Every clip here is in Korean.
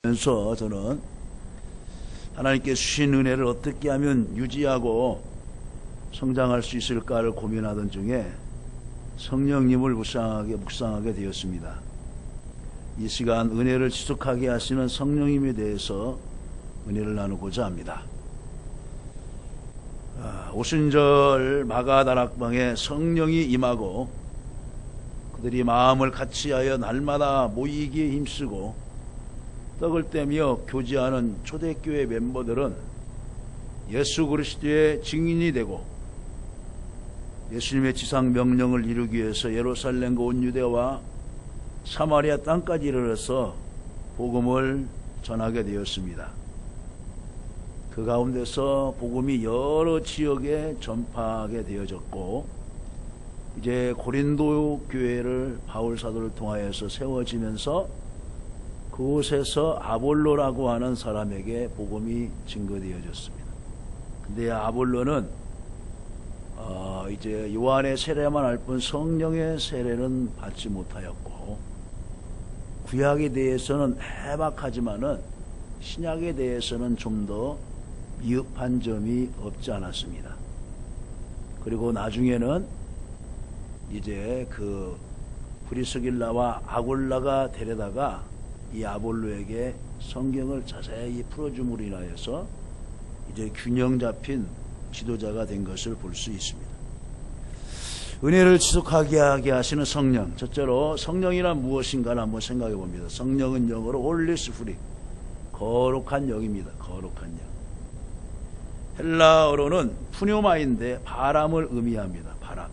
면서 저는 하나님께 주신 은혜를 어떻게 하면 유지하고 성장할 수 있을까를 고민하던 중에 성령님을 묵상하게 되었습니다. 이 시간 은혜를 지속하게 하시는 성령님에 대해서 은혜를 나누고자 합니다. 오순절 마가다락방에 성령이 임하고 그들이 마음을 같이하여 날마다 모이기에 힘쓰고 떡을 떼며 교제하는 초대교회 멤버들은 예수 그리스도의 증인이 되고 예수님의 지상 명령을 이루기 위해서 예루살렘과 온 유대와 사마리아 땅까지 이르러서 복음을 전하게 되었습니다. 그 가운데서 복음이 여러 지역에 전파하게 되어졌고 이제 고린도 교회를 바울 사도를 통하여서 세워지면서 그곳에서 아볼로라고 하는 사람에게 복음이 증거되어졌습니다. 근데 아볼로는 이제 요한의 세례만 할 뿐 성령의 세례는 받지 못하였고 구약에 대해서는 해박하지만은 신약에 대해서는 좀 더 미흡한 점이 없지 않았습니다. 그리고 나중에는 이제 그 브리스길라와 아굴라가 데려다가 이 아볼로에게 성경을 자세히 풀어줌으로 인하여서 이제 균형 잡힌 지도자가 된 것을 볼 수 있습니다. 은혜를 지속하게 하게 하시는 성령. 첫째로 성령이란 무엇인가를 한번 생각해 봅니다. 성령은 영어로 Holy Spirit, 거룩한 영입니다. 거룩한 영. 헬라어로는 푸뇨마인데 바람을 의미합니다. 바람.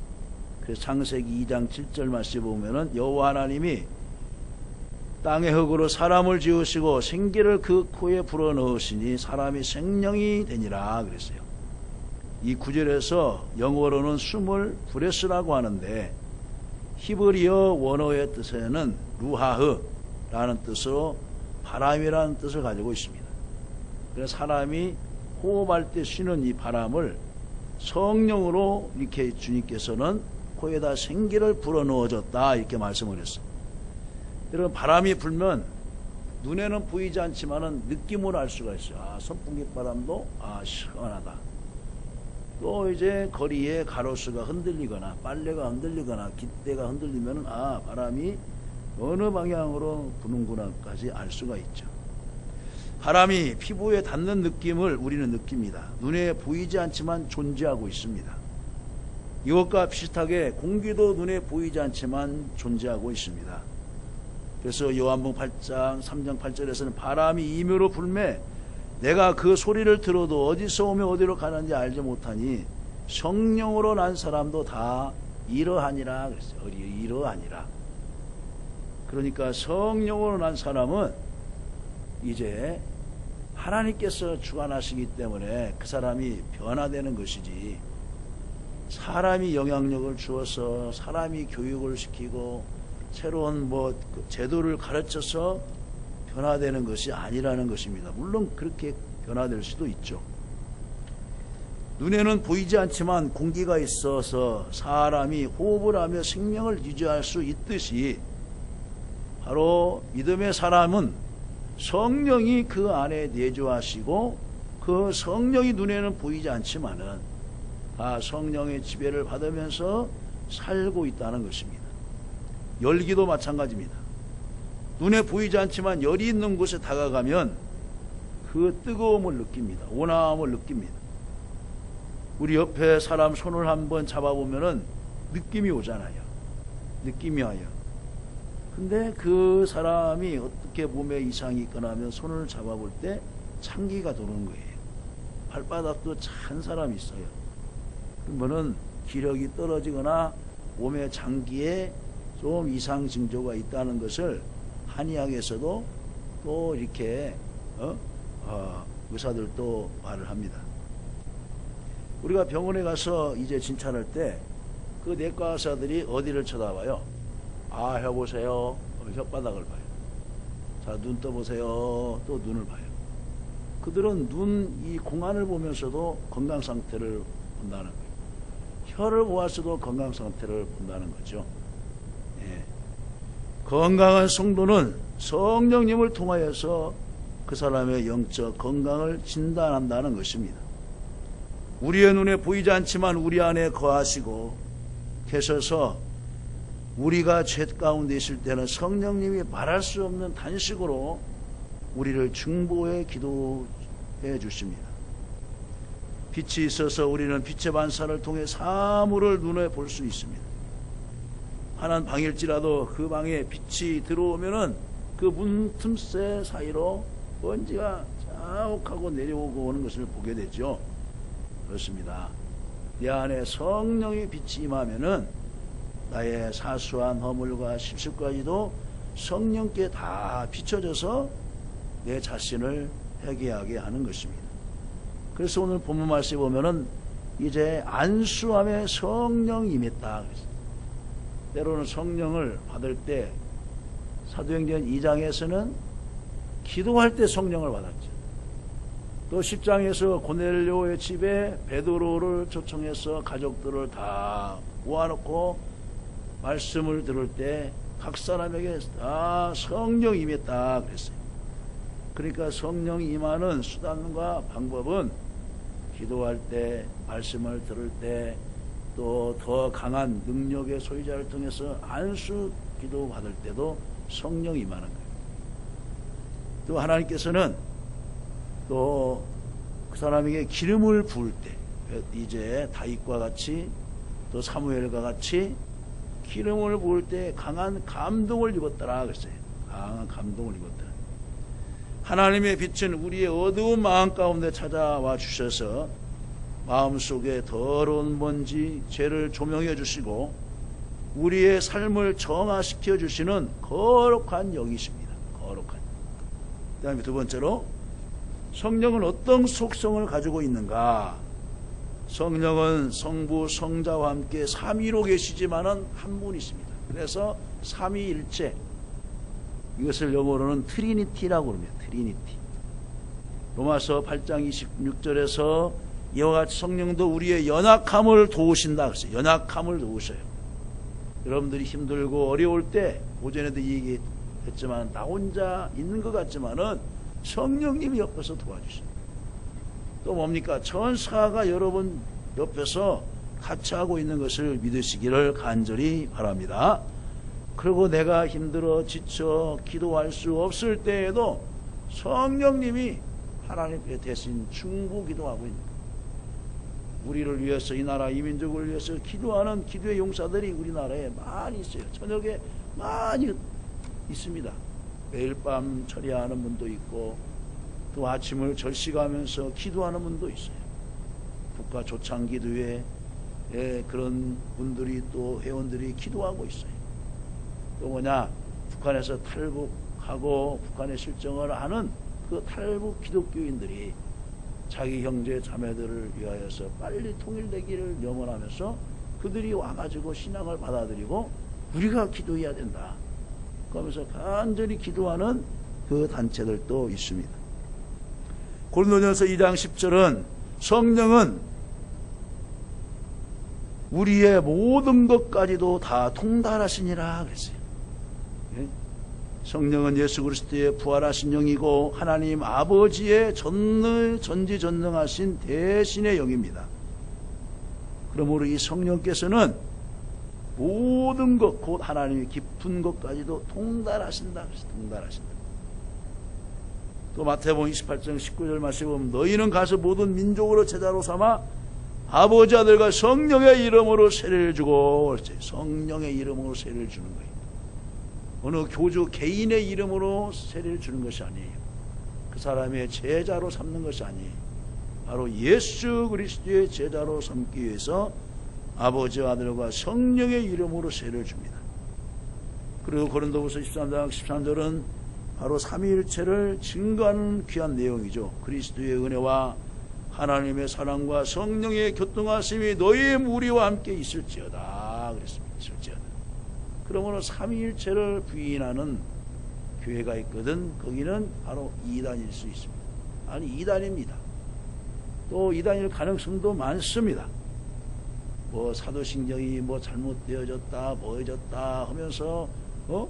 그래서 창세기 2장 7절 말씀 보면은 여호와 하나님이 땅의 흙으로 사람을 지으시고 생기를 그 코에 불어넣으시니 사람이 생명이 되니라 그랬어요. 이 구절에서 영어로는 숨을 브레스라고 하는데 히브리어 원어의 뜻에는 루하흐라는 뜻으로 바람이라는 뜻을 가지고 있습니다. 그래서 사람이 호흡할 때 쉬는 이 바람을 성령으로 이렇게 주님께서는 코에다 생기를 불어넣어줬다 이렇게 말씀을 했어요. 여러분, 바람이 불면 눈에는 보이지 않지만은 느낌으로 알 수가 있어요. 선풍기 바람도 시원하다. 또 이제 거리에 가로수가 흔들리거나 빨래가 흔들리거나 깃대가 흔들리면은 바람이 어느 방향으로 부는구나까지 알 수가 있죠. 바람이 피부에 닿는 느낌을 우리는 느낍니다. 눈에 보이지 않지만 존재하고 있습니다. 이것과 비슷하게 공기도 눈에 보이지 않지만 존재하고 있습니다. 그래서 요한복음 8장 3장 8절에서는 바람이 이묘로 불매 내가 그 소리를 들어도 어디서 오며 어디로 가는지 알지 못하니 성령으로 난 사람도 다 이러하니라 그랬어요. 이러하니라. 그러니까 성령으로 난 사람은 이제 하나님께서 주관하시기 때문에 그 사람이 변화되는 것이지 사람이 영향력을 주어서 사람이 교육을 시키고 새로운 제도를 가르쳐서 변화되는 것이 아니라는 것입니다. 물론 그렇게 변화될 수도 있죠. 눈에는 보이지 않지만 공기가 있어서 사람이 호흡을 하며 생명을 유지할 수 있듯이 바로 믿음의 사람은 성령이 그 안에 내주하시고 그 성령이 눈에는 보이지 않지만은 다 성령의 지배를 받으면서 살고 있다는 것입니다. 열기도 마찬가지입니다. 눈에 보이지 않지만 열이 있는 곳에 다가가면 그 뜨거움을 느낍니다. 온화함을 느낍니다. 우리 옆에 사람 손을 한번 잡아보면은 느낌이 오잖아요. 느낌이 와요. 근데 그 사람이 어떻게 몸에 이상이 있거나 하면 손을 잡아볼 때 찬기가 도는 거예요. 발바닥도 찬 사람이 있어요. 그러면은 기력이 떨어지거나 몸의 장기에 좀 이상 징조가 있다는 것을 한의학에서도 또 이렇게 의사들도 말을 합니다. 우리가 병원에 가서 이제 진찰할 때 그 내과 의사들이 어디를 쳐다봐요? 혀 보세요. 혓바닥을 봐요. 자, 눈 떠보세요. 또 눈을 봐요. 그들은 이 공안을 보면서도 건강 상태를 본다는 거예요. 혀를 보았어도 건강 상태를 본다는 거죠. 건강한 성도는 성령님을 통하여서 그 사람의 영적 건강을 진단한다는 것입니다. 우리의 눈에 보이지 않지만 우리 안에 거하시고 계셔서 우리가 죄 가운데 있을 때는 성령님이 말할 수 없는 단식으로 우리를 중보해 기도해 주십니다. 빛이 있어서 우리는 빛의 반사를 통해 사물을 눈에 볼 수 있습니다. 환한 방일지라도 그 방에 빛이 들어오면은 그 문틈새 사이로 먼지가 자욱하고 내려오고 오는 것을 보게 되죠. 그렇습니다. 내 안에 성령의 빛이 임하면은 나의 사소한 허물과 실수까지도 성령께 다 비춰져서 내 자신을 회개하게 하는 것입니다. 그래서 오늘 본문 말씀에 보면은 이제 안수함에 성령이 임했다. 때로는 성령을 받을 때 사도행전 2장에서는 기도할 때 성령을 받았죠. 또 10장에서 고넬료의 집에 베드로를 초청해서 가족들을 다 모아놓고 말씀을 들을 때 각 사람에게 다 성령이 임했다 그랬어요. 그러니까 성령이 임하는 수단과 방법은 기도할 때, 말씀을 들을 때, 또 더 강한 능력의 소유자를 통해서 안수 기도 받을 때도 성령이 임하는 거예요. 또 하나님께서는 또 그 사람에게 기름을 부을 때, 이제 다윗과 같이 또 사무엘과 같이 기름을 부을 때 강한 감동을 입었더라 그랬어요. 강한 감동을 입었더라. 하나님의 빛은 우리의 어두운 마음 가운데 찾아와 주셔서 마음속에 더러운 먼지, 죄를 조명해 주시고 우리의 삶을 정화시켜 주시는 거룩한 영이십니다. 거룩한. 그 다음에 두 번째로 성령은 어떤 속성을 가지고 있는가? 성령은 성부, 성자와 함께 삼위로 계시지만은 한 분이십니다. 그래서 삼위일체, 이것을 영어로는 트리니티라고 그럽니다. 트리니티. 로마서 8장 26절에서 이와 같이 성령도 우리의 연약함을 도우신다 그랬어요. 연약함을 도우셔요. 여러분들이 힘들고 어려울 때, 오전에도 얘기했지만 나 혼자 있는 것 같지만은 성령님이 옆에서 도와주십니다. 또 뭡니까? 천사가 여러분 옆에서 같이 하고 있는 것을 믿으시기를 간절히 바랍니다. 그리고 내가 힘들어 지쳐 기도할 수 없을 때에도 성령님이 하나님께 대신 중보 기도하고 있는 거예요. 우리를 위해서, 이 나라 이민족을 위해서 기도하는 기도의 용사들이 우리나라에 많이 있어요. 저녁에 많이 있습니다. 매일 밤 처리하는 분도 있고 또 아침을 절식하면서 기도하는 분도 있어요. 국가 조창기도회 그런 분들이 또 회원들이 기도하고 있어요. 또 뭐냐, 북한에서 탈북하고 북한에 실정을 하는 그 탈북 기독교인들이 자기 형제 자매들을 위하여서 빨리 통일되기를 염원하면서 그들이 와가지고 신앙을 받아들이고 우리가 기도해야 된다 그러면서 간절히 기도하는 그 단체들도 있습니다. 고린도전서 2장 10절은 성령은 우리의 모든 것까지도 다 통달하시니라 그랬어요. 성령은 예수 그리스도의 부활하신 영이고 하나님 아버지의 전지전능하신 대신의 영입니다. 그러므로 이 성령께서는 모든 것, 곧 하나님의 깊은 것까지도 통달하신다. 통달하신다. 또 마태복음 28장 19절 말씀에 보면 너희는 가서 모든 민족으로 제자로 삼아 아버지 아들과 성령의 이름으로 세례를 주고 그렇지. 성령의 이름으로 세례를 주는 거예요. 어느 교주 개인의 이름으로 세례를 주는 것이 아니에요. 그 사람의 제자로 삼는 것이 아니에요. 바로 예수 그리스도의 제자로 삼기 위해서 아버지와 아들과 성령의 이름으로 세례를 줍니다. 그리고 고린도후서 13장 13절은 바로 삼위일체를 증거하는 귀한 내용이죠. 그리스도의 은혜와 하나님의 사랑과 성령의 교통하심이 너희의 무리와 함께 있을지어다 그랬습니다. 있을지어다. 그러므로 삼위일체를 부인하는 교회가 있거든. 거기는 바로 이단일 수 있습니다. 아니 이단입니다. 또 이단일 가능성도 많습니다. 뭐 사도신경이 뭐 잘못되어졌다 뭐해졌다 하면서 뭐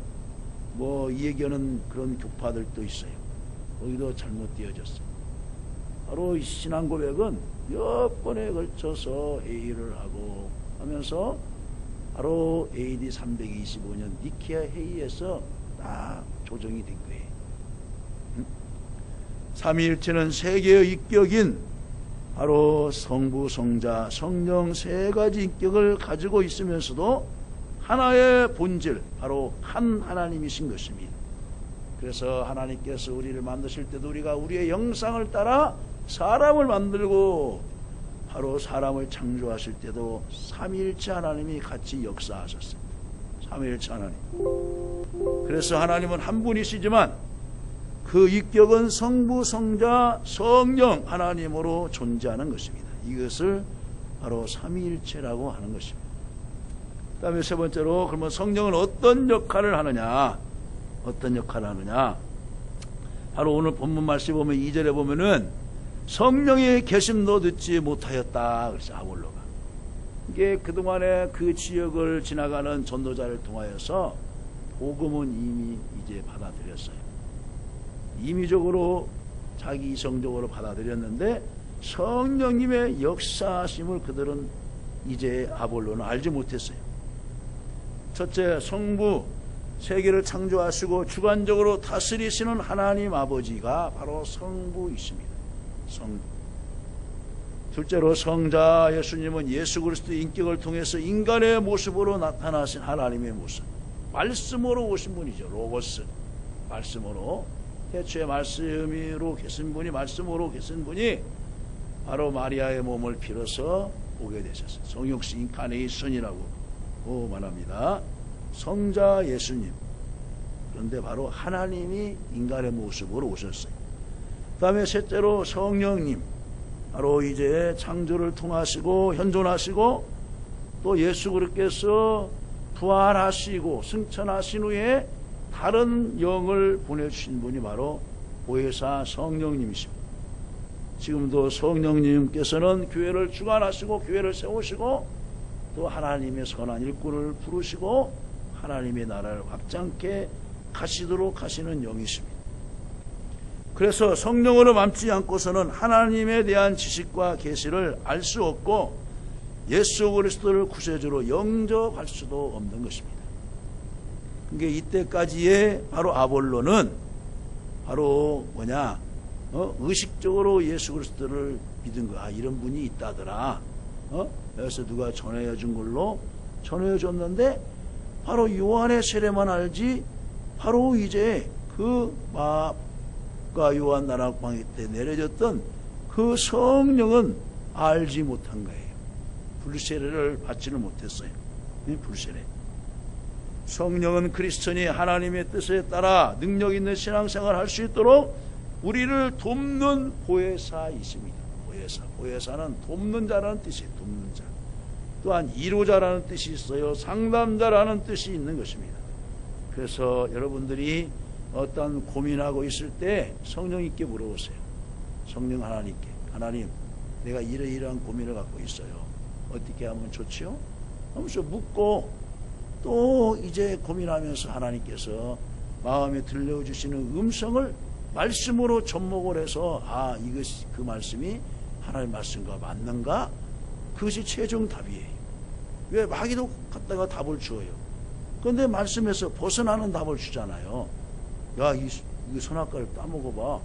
이 얘기하는 그런 교파들도 있어요. 거기도 잘못 되어졌어요. 바로 이 신앙 고백은 몇 번에 걸쳐서 회의를 하고 하면서 바로 AD 325년 니케아 회의에서 딱 조정이 된 거예요. 삼위일체는 세계의 인격인 바로 성부, 성자, 성령 세 가지 인격을 가지고 있으면서도 하나의 본질, 바로 한 하나님이신 것입니다. 그래서 하나님께서 우리를 만드실 때도 우리가 우리의 형상을 따라 사람을 만들고 바로 사람을 창조하실 때도 삼위일체 하나님이 같이 역사하셨어요. 삼위일체 하나님. 그래서 하나님은 한 분이시지만 그 인격은 성부, 성자, 성령 하나님으로 존재하는 것입니다. 이것을 바로 삼위일체라고 하는 것입니다. 그 다음에 세 번째로, 그러면 성령은 어떤 역할을 하느냐? 어떤 역할을 하느냐? 바로 오늘 본문 말씀 보면 2절에 보면은 성령의 계심도 듣지 못하였다. 그래서 아볼로가. 이게 그동안에 그 지역을 지나가는 전도자를 통하여서 복음은 이미 이제 받아들였어요. 임의적으로 자기 이성적으로 받아들였는데 성령님의 역사하심을 그들은 이제 아볼로는 알지 못했어요. 첫째, 성부, 세계를 창조하시고 주관적으로 다스리시는 하나님 아버지가 바로 성부이십니다. 성부. 둘째로, 성자 예수님은 예수 그리스도의 인격을 통해서 인간의 모습으로 나타나신 하나님의 모습, 말씀으로 오신 분이죠. 로고스, 말씀으로. 태초에 말씀으로 계신 분이, 말씀으로 계신 분이 바로 마리아의 몸을 빌어서 오게 되셨어요. 성육시 인카네이션이라고 말합니다. 성자 예수님. 그런데 바로 하나님이 인간의 모습으로 오셨어요. 그 다음에 셋째로 성령님. 바로 이제 창조를 통하시고 현존하시고 또 예수 그리스도께서 부활하시고 승천하신 후에 다른 영을 보내주신 분이 바로 보혜사 성령님이십니다. 지금도 성령님께서는 교회를 주관하시고 교회를 세우시고 또 하나님의 선한 일꾼을 부르시고 하나님의 나라를 확장케 가시도록 하시는 영이십니다. 그래서 성령으로 맘지 않고서는 하나님에 대한 지식과 계시를 알 수 없고 예수 그리스도를 구세주로 영접할 수도 없는 것입니다. 그게 이때까지의 바로 아볼로는 바로 뭐냐, 의식적으로 예수 그리스도를 믿은 거. 아, 이런 분이 있다더라. 여기서 누가 전해해 준 걸로 전해해 줬는데 바로 요한의 세례만 알지 바로 이제 그 마가 요한 나락방위 때 내려졌던 그 성령은 알지 못한 거예요. 불세례를 받지는 못했어요. 불세례. 성령은 크리스천이 하나님의 뜻에 따라 능력 있는 신앙생활을 할 수 있도록 우리를 돕는 보혜사이십니다. 보혜사. 보혜사는 돕는 자라는 뜻이에요. 돕는 자. 또한 이로자라는 뜻이 있어요. 상담자라는 뜻이 있는 것입니다. 그래서 여러분들이 어떤 고민하고 있을 때 성령님께 물어보세요. 성령 하나님께. 하나님, 내가 이러이러한 고민을 갖고 있어요. 어떻게 하면 좋지요? 하면서 묻고 또 이제 고민하면서 하나님께서 마음에 들려주시는 음성을 말씀으로 접목을 해서 아, 이것이 그 말씀이 하나님 말씀과 맞는가? 그것이 최종 답이에요. 왜 마귀도 갖다가 답을 주어요. 그런데 말씀에서 벗어나는 답을 주잖아요. 야, 이 선악과를 따먹어봐.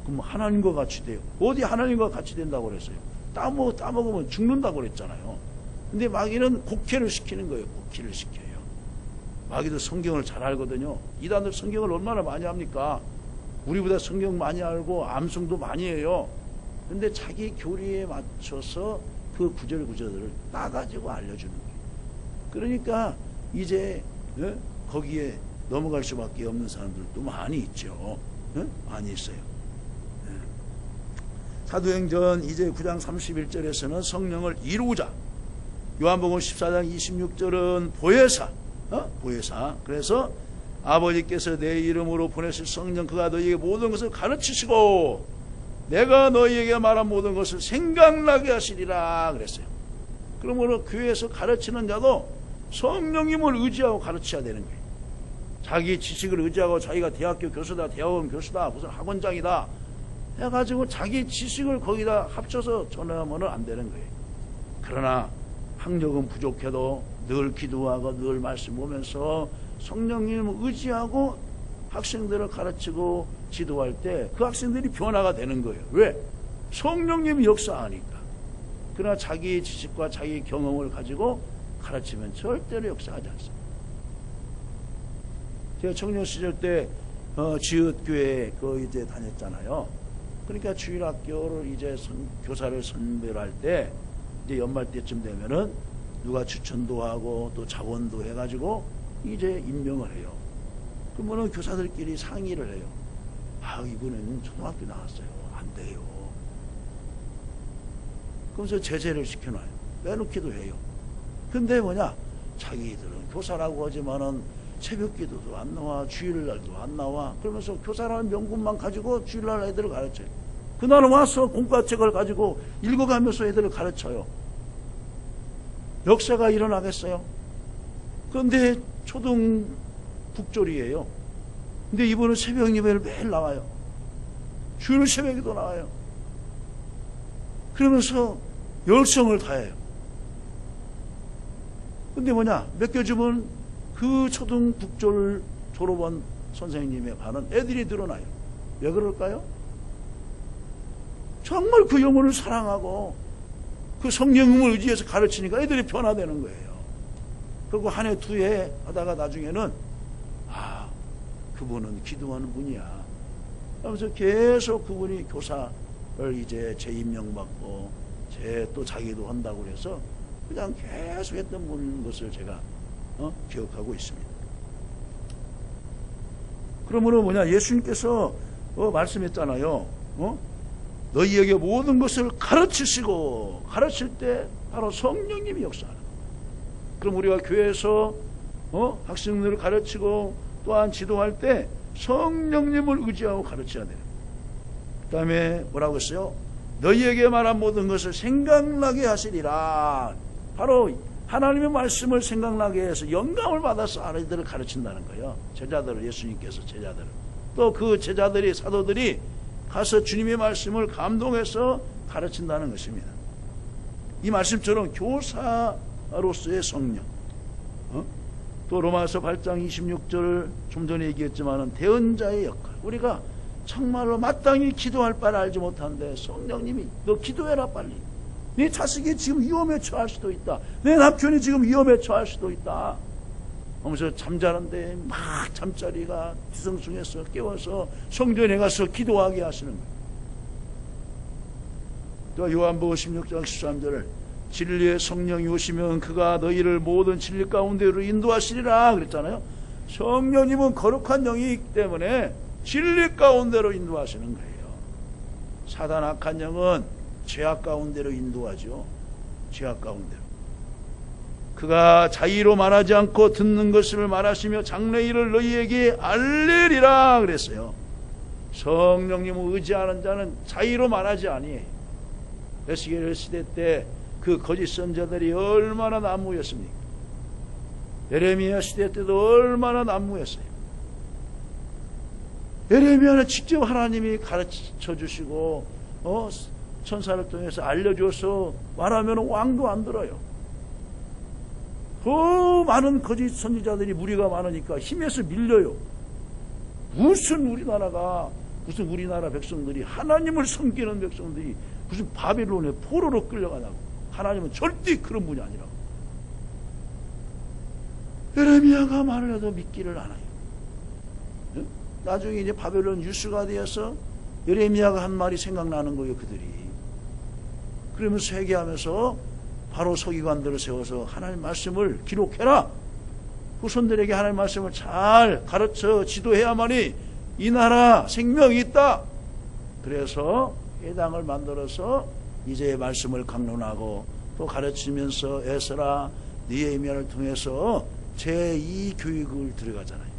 그럼 하나님과 같이 돼요. 어디 하나님과 같이 된다고 그랬어요? 따먹으면 죽는다고 그랬잖아요. 근데 마귀는 곡해를 시키는 거예요. 곡해를 시켜요. 마귀도 성경을 잘 알거든요. 이단들 성경을 얼마나 많이 합니까? 우리보다 성경 많이 알고 암송도 많이 해요. 근데 자기 교리에 맞춰서 그 구절구절을 따가지고 알려주는 거예요. 그러니까 이제 거기에 넘어갈 수밖에 없는 사람들도 많이 있죠. 많이 있어요. 사도행전 이제 9장 31절에서는 성령을 이루자. 요한복음 14장 26절은 보혜사. 보혜사. 그래서 아버지께서 내 이름으로 보내실 성령 그가 너희에게 모든 것을 가르치시고 내가 너희에게 말한 모든 것을 생각나게 하시리라 그랬어요. 그러므로 교회에서 가르치는 자도 성령님을 의지하고 가르쳐야 되는 거예요. 자기 지식을 의지하고 자기가 대학교 교수다, 대학원 교수다, 무슨 학원장이다 해가지고 자기 지식을 거기다 합쳐서 전하면 안 되는 거예요. 그러나 학력은 부족해도 늘 기도하고 늘 말씀 보면서 성령님을 의지하고 학생들을 가르치고 지도할 때 그 학생들이 변화가 되는 거예요. 왜? 성령님이 역사하니까. 그러나 자기 지식과 자기 경험을 가지고 가르치면 절대로 역사하지 않습니다. 제가 청년 시절 때 지읒교회 이제 다녔잖아요. 그러니까 주일학교를 이제 교사를 선별할 때 이제 연말 때쯤 되면은 누가 추천도 하고 또 자원도 해가지고 이제 임명을 해요. 그러면은 교사들끼리 상의를 해요. 아, 이번에는 초등학교 나왔어요. 안 돼요. 그러면서 제재를 시켜놔요. 빼놓기도 해요. 근데 뭐냐? 자기들은 교사라고 하지만은 새벽 기도도 안 나와, 주일날도 안 나와. 그러면서 교사라는 명분만 가지고 주일날 애들을 가르쳐요. 그날은 와서 공과책을 가지고 읽어가면서 애들을 가르쳐요. 역사가 일어나겠어요? 그런데 초등 국졸이에요. 근데 이분은 새벽 예배를 매일 나와요. 주일 새벽에도 나와요. 그러면서 열성을 다해요. 근데 뭐냐? 맡겨주면 그 초등 국졸 졸업한 선생님의 반은 애들이 늘어나요. 왜 그럴까요? 정말 그 영혼을 사랑하고 그 성령님을 의지해서 가르치니까 애들이 변화되는 거예요. 그리고 한 해, 두 해 하다가 나중에는 아, 그분은 기도하는 분이야. 그러면서 계속 그분이 교사를 이제 재임명받고 또 자기도 한다고 그래서 그냥 계속 했던 분 것을 제가 기억하고 있습니다. 그러므로 뭐냐? 예수님께서 말씀했잖아요. 너희에게 모든 것을 가르치시고, 가르칠 때 바로 성령님이 역사하는 거예요. 그럼 우리가 교회에서 학생들을 가르치고 또한 지도할 때 성령님을 의지하고 가르쳐야 돼요. 그 다음에 뭐라고 했어요? 너희에게 말한 모든 것을 생각나게 하시리라. 바로 하나님의 말씀을 생각나게 해서 영감을 받아서 아이들을 가르친다는 거예요. 제자들을, 예수님께서 제자들을. 또 그 제자들이, 사도들이 가서 주님의 말씀을 감동해서 가르친다는 것입니다. 이 말씀처럼 교사로서의 성령. 또 로마서 8장 26절 좀 전에 얘기했지만 대언자의 역할. 우리가 정말로 마땅히 기도할 바를 알지 못하는데 성령님이 너 기도해라 빨리. 네 자식이 지금 위험에 처할 수도 있다. 내 남편이 지금 위험에 처할 수도 있다. 하면서 잠자는데 막 잠자리가 뒤숭숭해서 깨워서 성전에 가서 기도하게 하시는 거예요. 또 요한복음 16장 13절을 진리의 성령이 오시면 그가 너희를 모든 진리 가운데로 인도하시리라 그랬잖아요. 성령님은 거룩한 영이기 때문에 진리 가운데로 인도하시는 거예요. 사단 악한 영은 죄악 가운데로 인도하죠. 죄악 가운데로. 그가 자의로 말하지 않고 듣는 것을 말하시며 장래일을 너희에게 알리리라 그랬어요. 성령님을 의지하는 자는 자의로 말하지 아니에요. 에스겔 시대 때 그 거짓 선자들이 얼마나 난무했습니까? 예레미야 시대 때도 얼마나 난무했어요. 예레미야는 직접 하나님이 가르쳐 주시고 천사를 통해서 알려줘서 말하면 왕도 안 들어요. 더 많은 거짓 선지자들이 무리가 많으니까 힘에서 밀려요. 무슨 우리나라 백성들이, 하나님을 섬기는 백성들이 무슨 바빌론의 포로로 끌려가냐고. 하나님은 절대 그런 분이 아니라고. 예레미야가 말을 해도 믿기를 않아요. 나중에 이제 바벨론 유수가 되어서 예레미야가 한 말이 생각나는 거예요, 그들이. 그러면서 회개하면서 바로 서기관들을 세워서 하나님 말씀을 기록해라. 후손들에게 하나님 말씀을 잘 가르쳐 지도해야만이 이 나라 생명이 있다. 그래서 회당을 만들어서 이제 말씀을 강론하고 또 가르치면서 에스라, 느헤미야를 통해서 제2 교육을 들어가잖아요.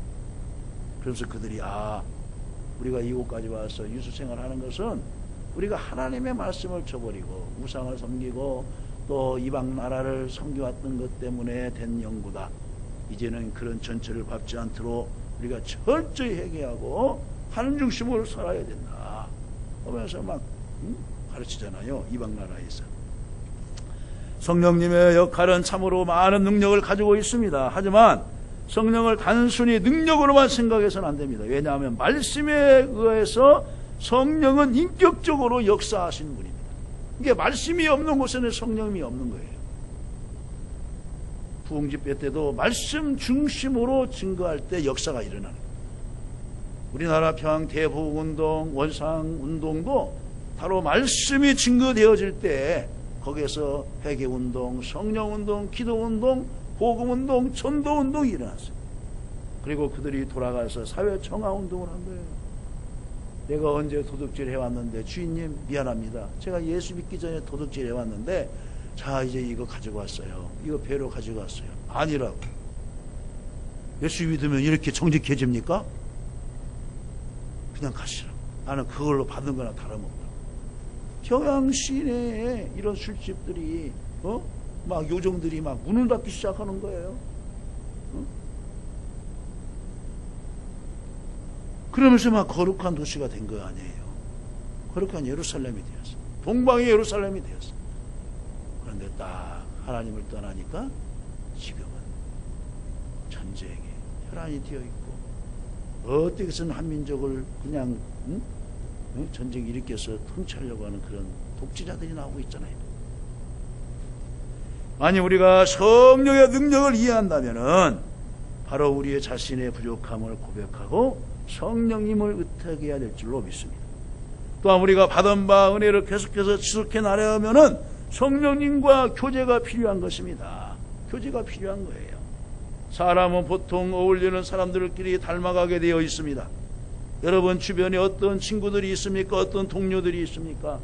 그래서 그들이 우리가 이곳까지 와서 유수생활하는 것은 우리가 하나님의 말씀을 저버리고 우상을 섬기고 또 이방 나라를 섬겨왔던 것 때문에 된 연구다. 이제는 그런 전철을 밟지 않도록 우리가 철저히 회개하고 하나님 중심으로 살아야 된다 하면서 막 가르치잖아요. 이방 나라에서. 성령님의 역할은 참으로 많은 능력을 가지고 있습니다. 하지만 성령을 단순히 능력으로만 생각해서는 안 됩니다. 왜냐하면 말씀에 의해서 성령은 인격적으로 역사하시는 분입니다. 이게 말씀이 없는 곳에는 성령이 없는 거예요. 부흥집회 때도 말씀 중심으로 증거할 때 역사가 일어나는 거예요. 우리나라 평양 대부흥운동, 원상운동도 바로 말씀이 증거되어질 때 거기에서 회개운동, 성령운동, 기도운동, 복음운동, 전도운동이 일어났어요. 그리고 그들이 돌아가서 사회청화운동을 한 거예요. 내가 언제 도둑질 해왔는데 주인님 미안합니다. 제가 예수 믿기 전에 도둑질 해왔는데 자 이제 이거 가지고 왔어요. 이거 배로 가지고 왔어요. 아니라고. 예수 믿으면 이렇게 정직해집니까? 그냥 가시라고. 나는 그걸로 받은 거나 다름없다. 평양 시내에 이런 술집들이 막 요정들이 막 문을 닫기 시작하는 거예요. 그러면서 막 거룩한 도시가 된 거 아니에요. 거룩한 예루살렘이 되었어. 동방의 예루살렘이 되었어. 그런데 딱 하나님을 떠나니까 지금은 전쟁에 혈안이 되어 있고 어떻게 해서는 한민족을 그냥 전쟁 일으켜서 통치하려고 하는 그런 독재자들이 나오고 있잖아요. 만약 우리가 성령의 능력을 이해한다면은 바로 우리의 자신의 부족함을 고백하고 성령님을 의탁해야 될 줄로 믿습니다. 또한 우리가 받은 바 은혜를 계속해서 지속해 나가려면은 성령님과 교제가 필요한 것입니다. 교제가 필요한 거예요. 사람은 보통 어울리는 사람들끼리 닮아가게 되어 있습니다. 여러분 주변에 어떤 친구들이 있습니까? 어떤 동료들이 있습니까?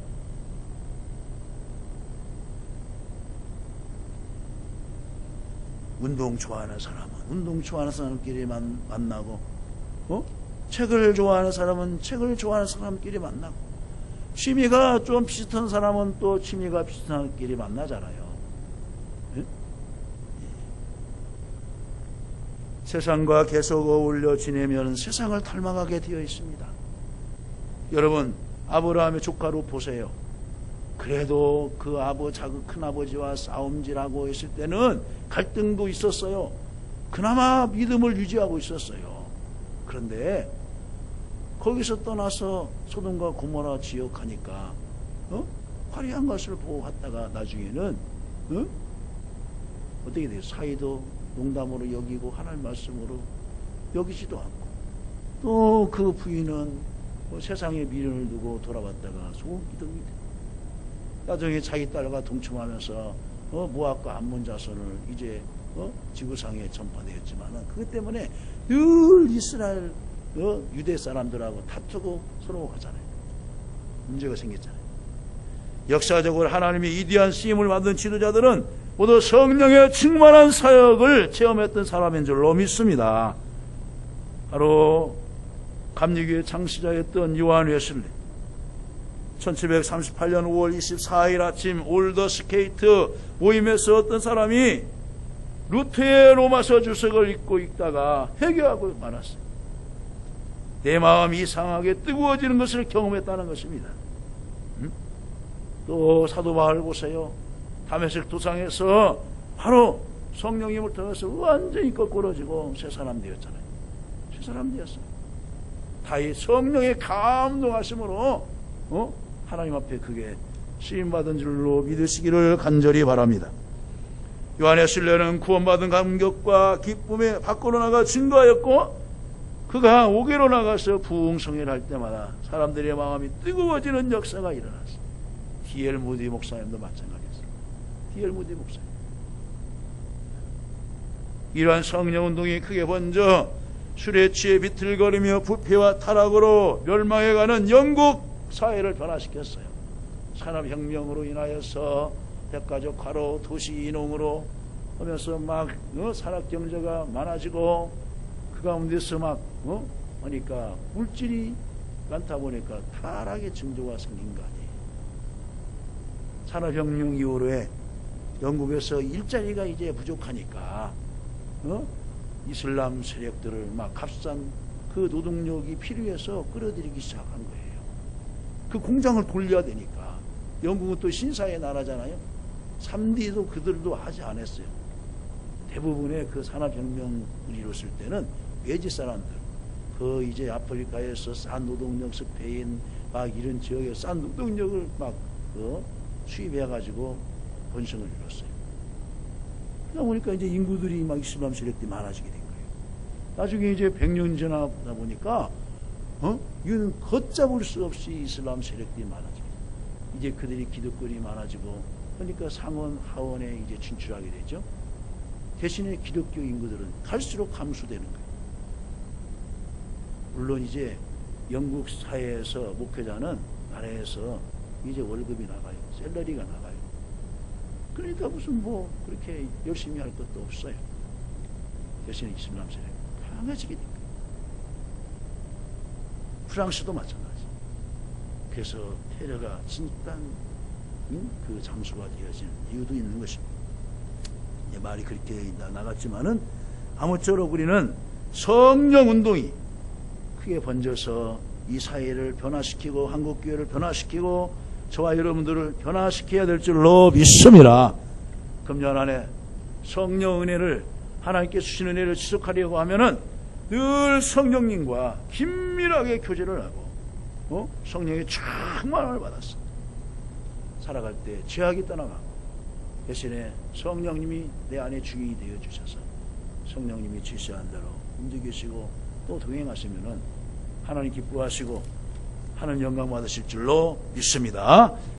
운동 좋아하는 사람은 운동 좋아하는 사람끼리 만나고 책을 좋아하는 사람은 책을 좋아하는 사람끼리 만나고 취미가 좀 비슷한 사람은 또 취미가 비슷한 사람끼리 만나잖아요. 예? 세상과 계속 어울려 지내면 세상을 닮아가게 되어 있습니다. 여러분 아브라함의 조카로 보세요. 그래도 그 큰아버지와 싸움질하고 있을 때는 갈등도 있었어요. 그나마 믿음을 유지하고 있었어요. 그런데 거기서 떠나서 소돔과 고모라 지역 하니까 화려한 것을 보고 갔다가 나중에는 어떻게 돼요? 사이도 농담으로 여기고 하나님 말씀으로 여기지도 않고 또 그 부인은 세상에 미련을 두고 돌아왔다가 소금기둥이 돼요. 나중에 자기 딸과 동침하면서 모압과 암몬 자손을 이제 지구상에 전파되었지만은 그것 때문에 늘 이스라엘 유대 사람들하고 다투고 서로 가잖아요. 문제가 생겼잖아요. 역사적으로 하나님이 위대한 쓰임을 받은 지도자들은 모두 성령의 충만한 사역을 체험했던 사람인 줄로 믿습니다. 바로 감리교의 창시자였던 요한 웨슬리, 1738년 5월 24일 아침 올더스케이트 모임에서 어떤 사람이 루터의 로마서 주석을 읽고 있다가 회개하고 말았어요. 내 마음이 이상하게 뜨거워지는 것을 경험했다는 것입니다. 또 사도 바울 보세요. 다메섹 도상에서 바로 성령님을 통해서 완전히 거꾸러지고 새 사람 되었잖아요. 새 사람 되었어요. 다이 성령의 감동하심으로 하나님 앞에 그게 쓰임받은 줄로 믿으시기를 간절히 바랍니다. 요한의 신뢰는 구원받은 감격과 기쁨에 밖으로 나가 증거하였고 그가 옥외로 나가서 부흥성회를 할 때마다 사람들의 마음이 뜨거워지는 역사가 일어났어요. D.L. 무디 목사님도 마찬가지였어요. D.L. 무디 목사님. 이러한 성령운동이 크게 번져 술에 취해 비틀거리며 부패와 타락으로 멸망해가는 영국 사회를 변화시켰어요. 산업혁명으로 인하여서 백가족화로 도시인홍으로 하면서 막 산업경제가 많아지고 그 가운데서 막 하니까 물질이 많다 보니까 타락의 징조가 생긴 거 아니에요. 산업혁명 이후로에 영국에서 일자리가 이제 부족하니까 이슬람 세력들을 막 값싼 그 노동력이 필요해서 끌어들이기 시작한 거예요. 그 공장을 돌려야 되니까. 영국은 또 신사의 나라잖아요. 3D도 그들도 하지 않았어요. 대부분의 그 산업혁명을 이뤘을 때는 외지 사람들, 그 이제 아프리카에서 싼 노동력, 스페인 막 이런 지역에 싼 노동력을 막 수입해가지고 번성을 이뤘어요. 그러다 보니까 이제 인구들이 막 이슬람 세력들이 많아지게 된 거예요. 나중에 이제 100년 지나다 보니까, 이건 걷잡을 수 없이 이슬람 세력들이 많아지게 돼요. 이제 그들이 기득권이 많아지고, 그러니까 상원, 하원에 이제 진출하게 되죠. 대신에 기독교 인구들은 갈수록 감소되는 거예요. 물론 이제 영국 사회에서 목회자는 나라에서 이제 월급이 나가요. 샐러리가 나가요. 그러니까 무슨 뭐 그렇게 열심히 할 것도 없어요. 대신에 이슬람 세력이 강해지게 됩니다. 프랑스도 마찬가지. 그래서 테러가 진단 그 장소가 되어지는 이유도 있는 것입니다. 말이 그렇게 나갔지만은 아무쪼록 우리는 성령 운동이 크게 번져서 이 사회를 변화시키고 한국교회를 변화시키고 저와 여러분들을 변화시켜야 될 줄로 믿습니다. 금년 안에 성령 은혜를 하나님께 주신 은혜를 지속하려고 하면은 늘 성령님과 긴밀하게 교제를 하고 성령의 충만함을 받았어. 살아갈 때 죄악이 떠나가고 대신에 성령님이 내 안에 주인이 되어 주셔서 성령님이 지시한 대로 움직이시고 또 동행하시면은 하나님 기뻐하시고 하나님 영광 받으실 줄로 믿습니다.